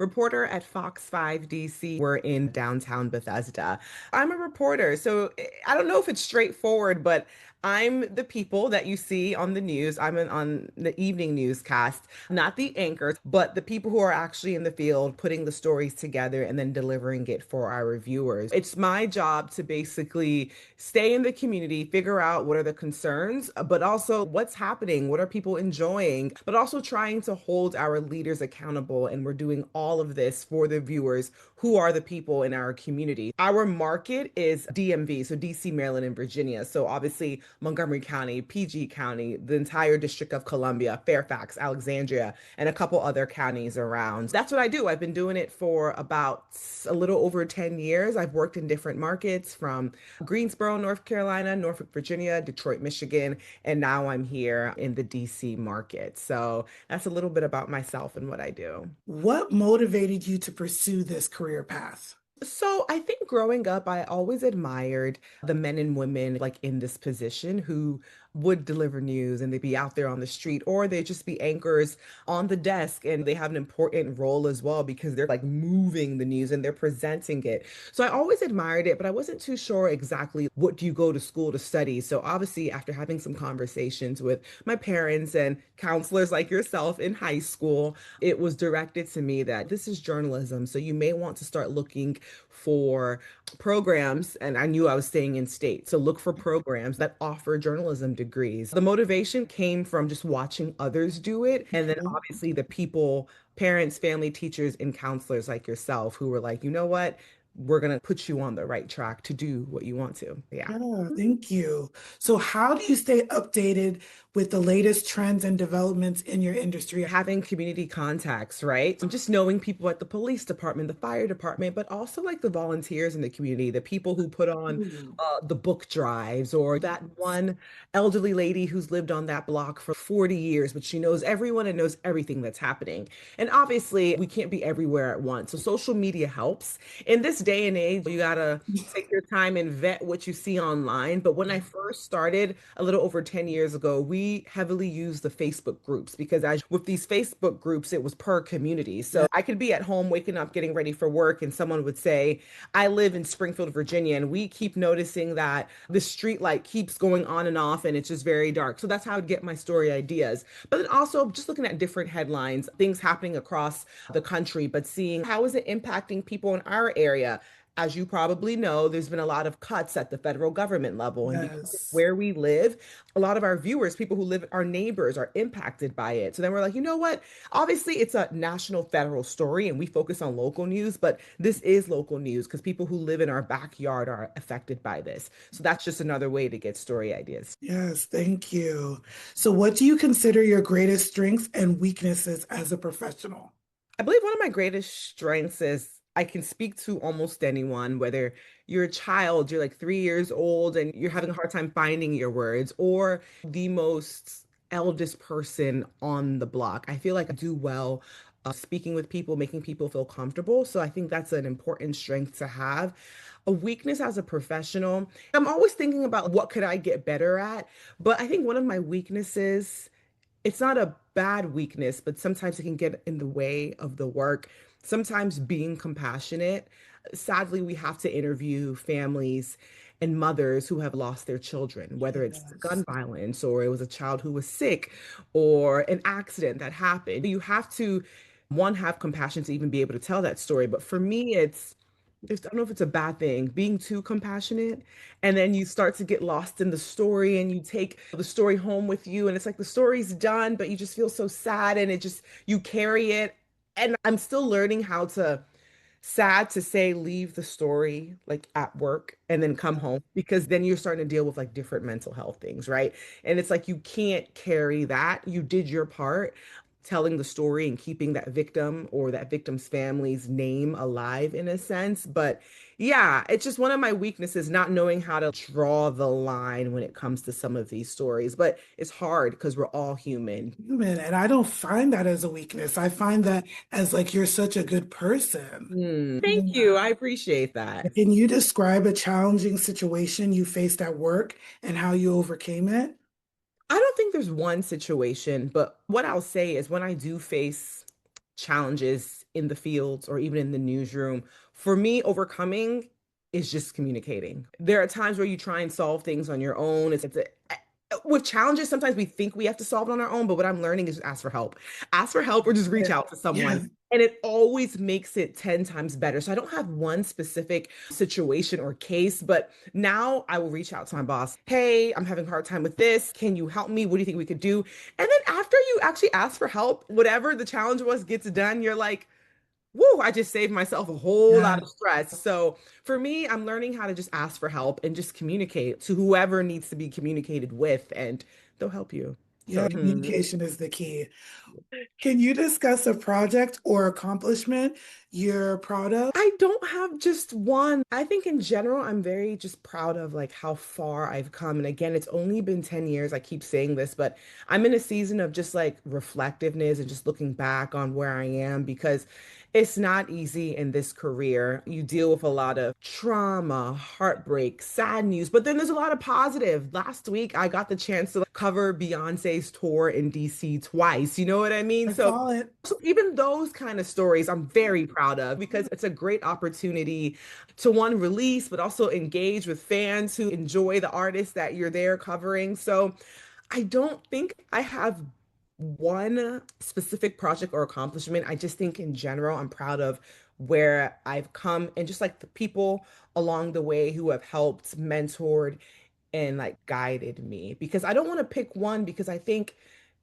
reporter at Fox 5 DC. We're in downtown Bethesda. I'm a reporter, so I don't know if it's straightforward, but I'm the people that you see on the news. On the evening newscast, not the anchors, but the people who are actually in the field putting the stories together and then delivering it for our reviewers. It's my job to basically stay in the community, figure out what are the concerns, but also what's happening, what are people enjoying, but also trying to hold our leaders accountable. And we're doing all of this for the viewers who are the people in our community. Our market is DMV, so DC, Maryland, and Virginia. So obviously Montgomery County, PG County, the entire District of Columbia, Fairfax, Alexandria, and a couple other counties around. That's what I do. I've been doing it for about a little over 10 years. I've worked in different markets from Greensboro, North Carolina, Norfolk, Virginia, Detroit, Michigan, and now I'm here in the DC market. So that's a little bit about myself and what I do. What motivated you to pursue this career path? So I think growing up, I always admired the men and women like in this position who would deliver news and they'd be out there on the street or they just be anchors on the desk and they have an important role as well because they're like moving the news and they're presenting it. So I always admired it, but I wasn't too sure exactly what do you go to school to study. So obviously after having some conversations with my parents and counselors like yourself in high school, it was directed to me that this is journalism. So you may want to start looking for programs, and I knew I was staying in state. So look for programs that offer journalism degrees. The motivation came from just watching others do it. And then obviously the people, parents, family, teachers, and counselors like yourself who were like, you know what? We're going to put you on the right track to do what you want to. Yeah. Yeah, thank you. So, how do you stay updated with the latest trends and developments in your industry? Having community contacts, right? And just knowing people at the police department, the fire department, but also like the volunteers in the community, the people who put on Ooh, the book drives, or that one elderly lady who's lived on that block for 40 years, but she knows everyone and knows everything that's happening. And obviously, we can't be everywhere at once. So social media helps. In this day and age, you gotta take your time and vet what you see online. But when I first started a little over 10 years ago, we heavily used the Facebook groups because as with these Facebook groups, it was per community. yeah, So I could be at home waking up, getting ready for work, and someone would say, I live in Springfield, Virginia, and we keep noticing that the street light keeps going on and off and it's just very dark. So that's how I'd get my story ideas. But then also just looking at different headlines, things happening across the country, but seeing how is it impacting people in our area. As you probably know, there's been a lot of cuts at the federal government level. And because of yes. where we live, a lot of our viewers, people who live, our neighbors, are impacted by it. So then we're like, you know what? Obviously, it's a national federal story and we focus on local news, but this is local news because people who live in our backyard are affected by this. So that's just another way to get story ideas. Yes, thank you. So, what do you consider your greatest strengths and weaknesses as a professional? I believe one of my greatest strengths is I can speak to almost anyone, whether you're a child, you're like 3 years old and you're having a hard time finding your words, or the most eldest person on the block. I feel like I do well speaking with people, making people feel comfortable. So I think that's an important strength to have. A weakness as a professional, I'm always thinking about what could I get better at, but I think one of my weaknesses, it's not a bad weakness, but sometimes it can get in the way of the work. Sometimes being compassionate. Sadly, we have to interview families and mothers who have lost their children, whether it's gun Yes. violence or it was a child who was sick or an accident that happened. You have to, one, have compassion to even be able to tell that story. But for me, I don't know if it's a bad thing, being too compassionate. And then you start to get lost in the story and you take the story home with you. And it's like the story's done, but you just feel so sad and you carry it. And I'm still learning how to, sad to say, leave the story like at work and then come home because then you're starting to deal with like different mental health things, right? And it's like you can't carry that. You did your part telling the story and keeping that victim or that victim's family's name alive in a sense. But yeah, it's just one of my weaknesses, not knowing how to draw the line when it comes to some of these stories. But it's hard because we're all human. Human, and I don't find that as a weakness. I find that as like you're such a good person. Thank you. I appreciate that. Can you describe a challenging situation you faced at work and how you overcame it? I don't think there's one situation, but what I'll say is when I do face challenges in the fields or even in the newsroom. For me, overcoming is just communicating. There are times where you try and solve things on your own. With challenges, sometimes we think we have to solve it on our own, but what I'm learning is just ask for help. Ask for help or just reach out to someone. Yes, And it always makes it 10 times better. So I don't have one specific situation or case, but now I will reach out to my boss. Hey, I'm having a hard time with this. Can you help me? What do you think we could do? And then after you actually ask for help, whatever the challenge was gets done, you're like, woo, I just saved myself a whole lot yes, of stress. So for me, I'm learning how to just ask for help and just communicate to whoever needs to be communicated with, and they'll help you. So, yeah, communication is the key. Can you discuss a project or accomplishment you're proud of? I don't have just one. I think in general, I'm very just proud of like how far I've come. And again, it's only been 10 years. I keep saying this, but I'm in a season of just like reflectiveness and just looking back on where I am because it's not easy in this career. You deal with a lot of trauma, heartbreak, sad news, but then there's a lot of positive. Last week, I got the chance to cover Beyonce's tour in DC twice. You know what I mean? I So saw it. even those kind of stories I'm very proud of because it's a great opportunity to one release, but also engage with fans who enjoy the artists that you're there covering. So I don't think I have one specific project or accomplishment. I just think in general, I'm proud of where I've come and just like the people along the way who have helped, mentored, and like guided me. Because I don't want to pick one because I think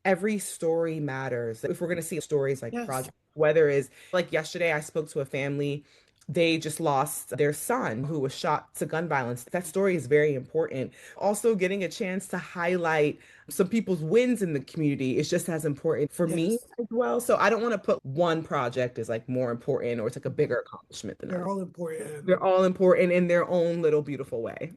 every story matters. If we're going to see stories like Yes. project, whether is like yesterday, I spoke to a family. They just lost their son who was shot to gun violence. That story is very important. Also, getting a chance to highlight some people's wins in the community is just as important for me Yes, as well. So I don't want to put one project as like more important or it's like a bigger accomplishment than they're others. all important. They're all important in their own little beautiful way.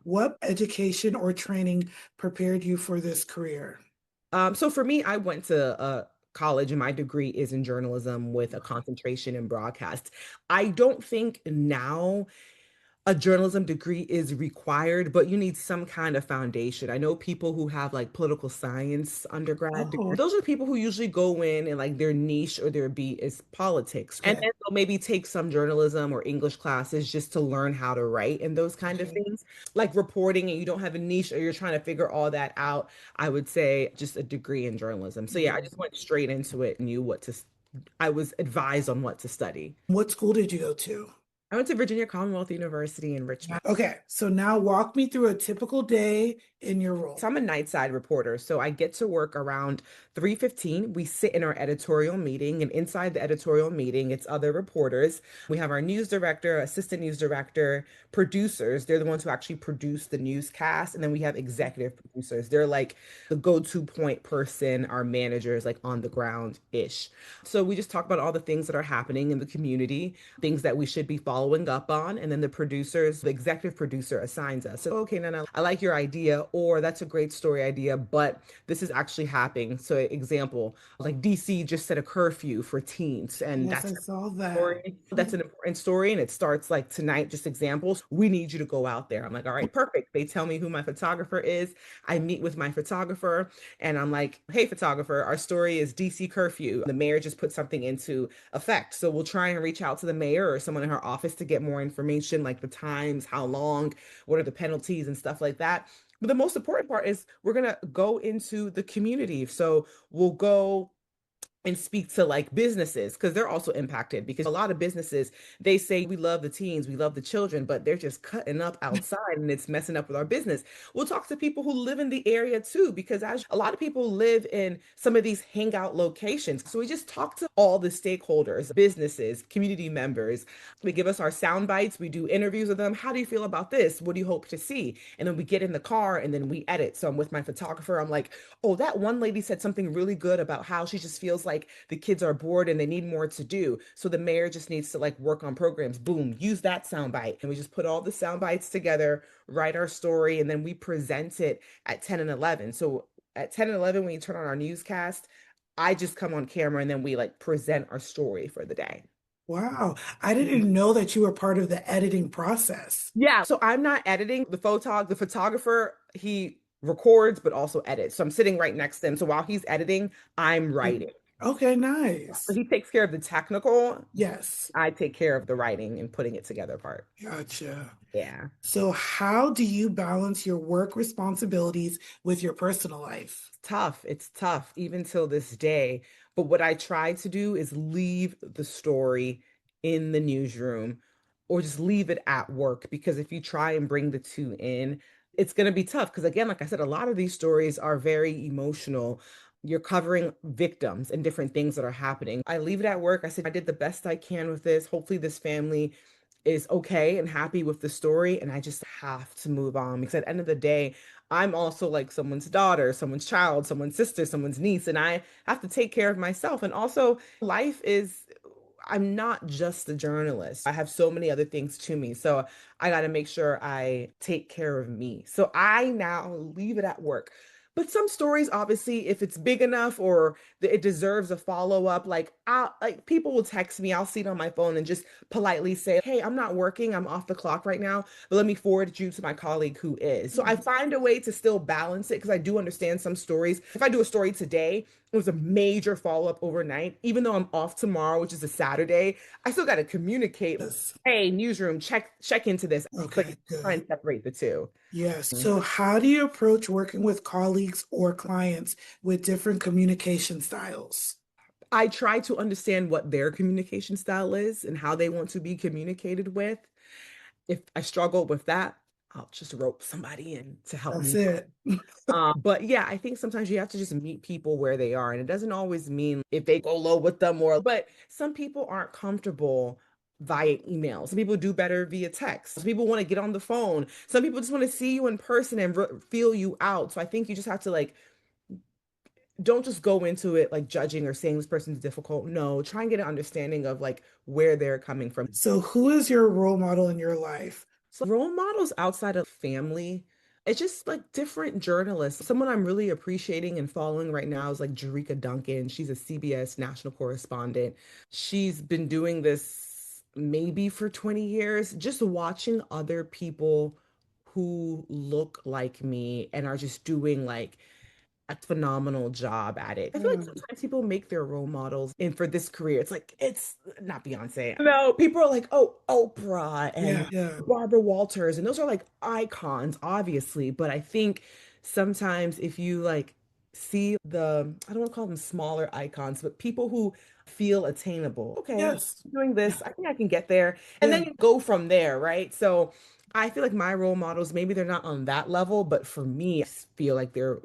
What education or training prepared you for this career? So for me, I went to college and my degree is in journalism with a concentration in broadcast. I don't think now a journalism degree is required, but you need some kind of foundation. I know people who have like political science undergrad Oh, degrees. Those are the people who usually go in and like their niche or their beat is politics. And okay. then they'll maybe take some journalism or English classes just to learn how to write and those kind of Okay. things. Like reporting and you don't have a niche or you're trying to figure all that out, I would say just a degree in journalism. So yeah, I just went straight into it, knew what to, I was advised on what to study. What school did you go to? I went to Virginia Commonwealth University in Richmond. Okay, so now walk me through a typical day in your So role. I'm a nightside reporter. So I get to work around 3:15. We sit in our editorial meeting, and inside the editorial meeting, it's other reporters. We have our news director, assistant news director, producers. They're the ones who actually produce the newscast. And then we have executive producers. They're like the go-to point person, our managers, like on the ground-ish. So we just talk about all the things that are happening in the community, things that we should be following up on. And then the producers, the executive producer assigns us. So, okay, Nana, I like your idea, or that's a great story idea, but this is actually happening. So, example, like DC just set a curfew for teens, and Yes, I that's saw that. story. That's an important story. And it starts like tonight, just examples. We need you to go out there. I'm like, all right, perfect. They tell me who my photographer is. I meet with my photographer and I'm like, hey, photographer, our story is DC curfew. The mayor just put something into effect. So we'll try and reach out to the mayor or someone in her office to get more information, like the times, how long, what are the penalties and stuff like that. But the most important part is we're going to go into the community. So we'll go and speak to like businesses because they're also impacted because a lot of businesses they say we love the teens, we love the children, but they're just cutting up outside and it's messing up with our business. We'll talk to people who live in the area too because as a lot of people live in some of these hangout locations. So we just talk to all the stakeholders, businesses, community members. We give us our sound bites, we do interviews with them. How do you feel about this? What do you hope to see? And then we get in the car and then we edit. So I'm with my photographer. I'm like, oh, that one lady said something really good about how she just feels like the kids are bored and they need more to do. So the mayor just needs to like work on programs. Boom, use that soundbite. And we just put all the sound bites together, write our story, and then we present it at 10 and 11. So at 10 and 11, when you turn on our newscast, I just come on camera and then we like present our story for the day. Wow, I didn't know that you were part of the editing process. Yeah. So I'm not editing the photographer, he records but also edits. So I'm sitting right next to him. So while he's editing, I'm Okay. writing. Okay, So nice. he takes care of the technical. Yes, I take care of the writing and putting it together part. gotcha. Yeah. So, how do you balance your work responsibilities with your personal life? Tough. It's tough even till this day. But what I try to do is leave the story in the newsroom or just leave it at work because if you try and bring the two in, it's going to be tough. Because again, like I said, a lot of these stories are very emotional. You're covering victims and different things that are happening. I leave it at work. I said, I did the best I can with this. Hopefully, this family is okay and happy with the story. And I just have to move on because at the end of the day, I'm also like someone's daughter, someone's child, someone's sister, someone's niece, and I have to take care of myself. And also, life is, I'm not just a journalist. I have so many other things to me. So I got to make sure I take care of me. So I now leave it at work. But some stories, obviously, if it's big enough or it deserves a follow-up, like people will text me, I'll see it on my phone and just politely say, "Hey, I'm not working, I'm off the clock right now, but let me forward you to my colleague who is." So I find a way to still balance it because I do understand some stories. If I do a story today, it was a major follow-up overnight. Even though I'm off tomorrow, which is a Saturday, I still got to communicate, Yes. hey, newsroom, check into this. But Okay, try good. and separate the two. Yes. So, how do you approach working with colleagues or clients with different communication styles? I try to understand what their communication style is and how they want to be communicated with. If I struggle with that, I'll just rope somebody in to help That's me. it. But yeah, I think sometimes you have to just meet people where they are. And it doesn't always mean if they go low with them or, but some people aren't comfortable via email. Some people do better via text. Some people want to get on the phone. Some people just want to see you in person and feel you out. So I think you just have to like, don't just go into it like judging or saying this person's difficult. No, try and get an understanding of like where they're coming from. So, who is your role model in your life? So role models outside of family, it's just like different journalists. Someone I'm really appreciating and following right now is like Jerika Duncan. She's a CBS national correspondent. She's been doing this maybe for 20 years, just watching other people who look like me and are just doing like a phenomenal job at it. I feel like Mm, sometimes people make their role models, and for this career, it's like it's not Beyonce. No, people are like, oh, Oprah yeah, and yeah, Barbara Walters, and those are like icons, obviously. But I think sometimes if you like see I don't want to call them smaller icons, but people who feel attainable. Okay, yes, doing yeah, this, I think I can get there, and yeah. then you go from there, right? So. I feel like my role models, maybe they're not on that level, but for me, I feel like they're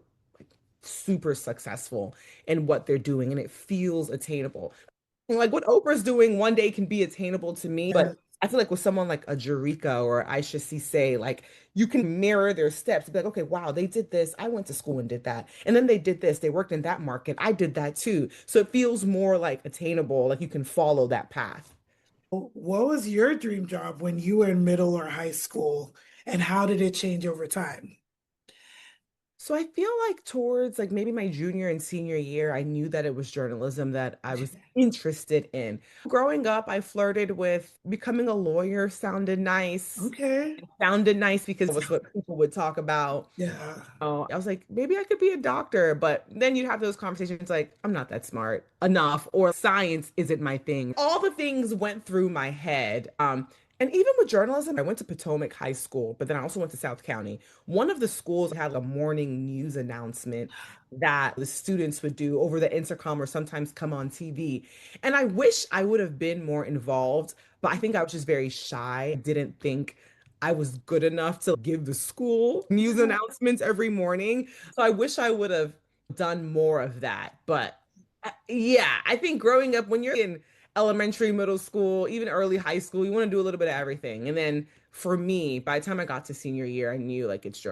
super successful in what they're doing and it feels attainable. Like what Oprah's doing one day can be attainable to me, but Yeah. I feel like with someone like a Jerika or Aisha Cisse, like you can mirror their steps. Be like, okay, wow, they did this. I went to school and did that. And then they did this. They worked in that market. I did that too. So it feels more like attainable, like you can follow that path. What was your dream job when you were in middle or high school, and how did it change over time? So I feel like towards like maybe my junior and senior year, I knew that it was journalism that I was interested in. Growing up, I flirted with becoming a lawyer, sounded nice. Okay. It sounded nice because it was what people would talk about. Yeah. Oh, I was like, maybe I could be a doctor, but then you'd have those conversations like, I'm not that smart enough, or science isn't my thing. All the things went through my head. And even with journalism, I went to Potomac High School, but then I also went to South County. One of the schools had a morning news announcement that the students would do over the intercom or sometimes come on TV. And I wish I would have been more involved, but I think I was just very shy. I didn't think I was good enough to give the school news Yeah. announcements every morning. So I wish I would have done more of that. But yeah, I think growing up when you're in elementary, middle school, even early high school, you want to do a little bit of everything. And then for me, by the time I got to senior year, I knew like it's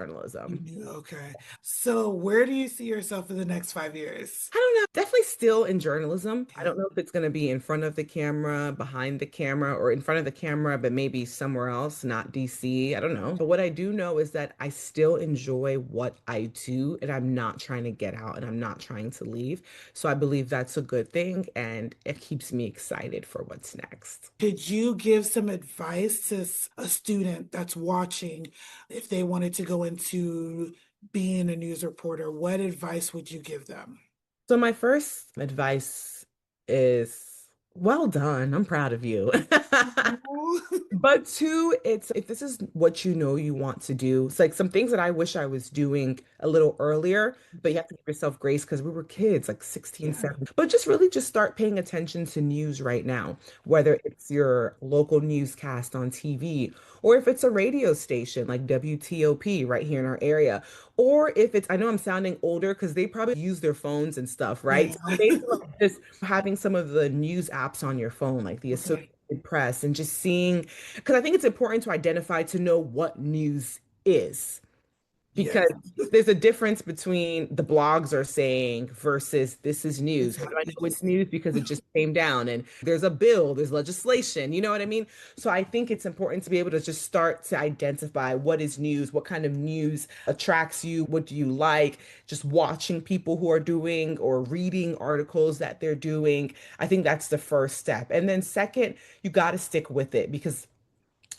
You journalism. knew, okay. So where do you see yourself in the next 5 years? I don't know. Definitely still in journalism. I Yeah. don't know if it's going to be in front of the camera, behind the camera, or in front of the camera, but maybe somewhere else, not DC. I don't know. But what I do know is that I still enjoy what I do, and I'm not trying to get out and I'm not trying to leave. So I believe that's a good thing, and it keeps me excited for what's next. Could you give some advice to a student that's watching if they wanted to go into being a news reporter? What advice would you give them? So my first advice is well done. I'm proud of you. Oh, But two, it's if this is what you know you want to do, it's like some things that I wish I was doing a little earlier, but you have to give yourself grace because we were kids, like 16, yeah, 17. But just really just start paying attention to news right now, whether it's your local newscast on TV or if it's a radio station like WTOP right here in our area, or if it's, I know I'm sounding older because they probably use their phones and stuff, right? yeah. So maybe like just having some of the news apps on your phone, like the Okay. Associated Press, and just seeing because I think it's important to identify to know what news is Yes. because there's a difference between the blogs are saying versus this is news. How do I know Exactly. it's news? Because it just came down and there's a bill, there's legislation, you know what I mean? So I think it's important to be able to just start to identify what is news, what kind of news attracts you, what do you like, just watching people who are doing or reading articles that they're doing. I think that's the first step. And then second, you got to stick with it because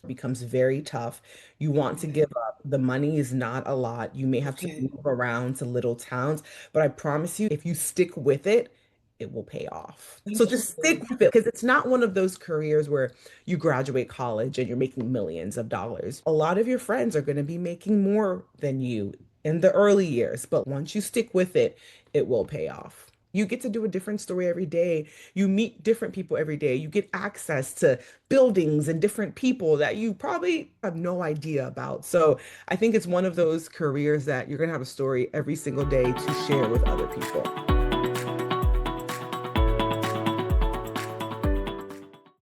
becomes very tough. You want to Okay. give up. The money is not a lot. You may have to Okay. move around to little towns, but I promise you, if you stick with it, it will pay off. So Thank you just so stick with it because it's not one of those careers where you graduate college and you're making millions of dollars. A lot of your friends are going to be making more than you in the early years, but once you stick with it, it will pay off. You get to do a different story every day. You meet different people every day. You get access to buildings and different people that you probably have no idea about. So I think it's one of those careers that you're going to have a story every single day to share with other people.